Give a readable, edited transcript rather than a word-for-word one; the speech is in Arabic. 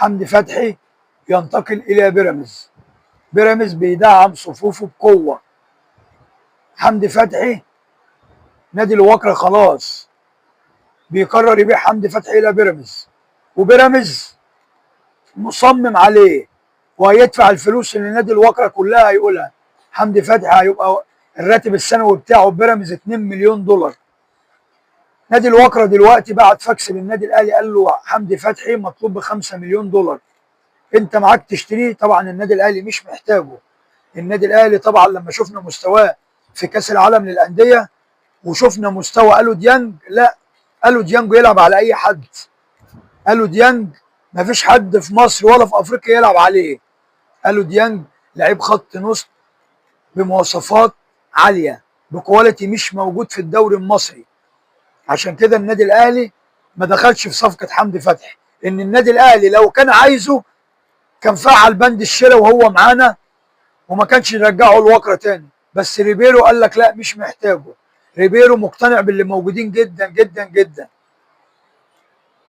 حمدي فتحي ينتقل الى بيراميدز. بيراميدز بيدعم صفوفه بقوه. حمدي فتحي نادي الوكرة خلاص بيقرر يبيع حمدي فتحي الى بيراميدز، وبيراميدز مصمم عليه وهيدفع الفلوس اللي نادي الوكرة كلها هيقولها. حمدي فتحي هيبقى الراتب السنوي بتاعه بيراميدز 2 مليون دولار. نادي الوكرة دلوقتي بعت فاكس للنادي الاهلي قال له حمدي فتحي مطلوب ب 5 مليون دولار، انت معاك تشتريه؟ طبعا النادي الاهلي مش محتاجه. النادي الاهلي طبعا لما شفنا مستواه في كاس العالم للانديه وشفنا مستوى الو ديانج، لا، الو ديانج يلعب على اي حد. الو ديانج ما فيش حد في مصر ولا في افريقيا يلعب عليه. الو ديانج لعيب خط نص بمواصفات عاليه، بكواليتي مش موجود في الدوري المصري. عشان كده النادي الاهلي ما دخلش في صفقه حمدي فتحي، ان النادي الاهلي لو كان عايزه كان فعل بند الشراء وهو معانا وما كانش يرجعه الوكرة تاني. بس ريبيرو قال لك لا مش محتاجه. ريبيرو مقتنع باللي موجودين جدا جدا جدا.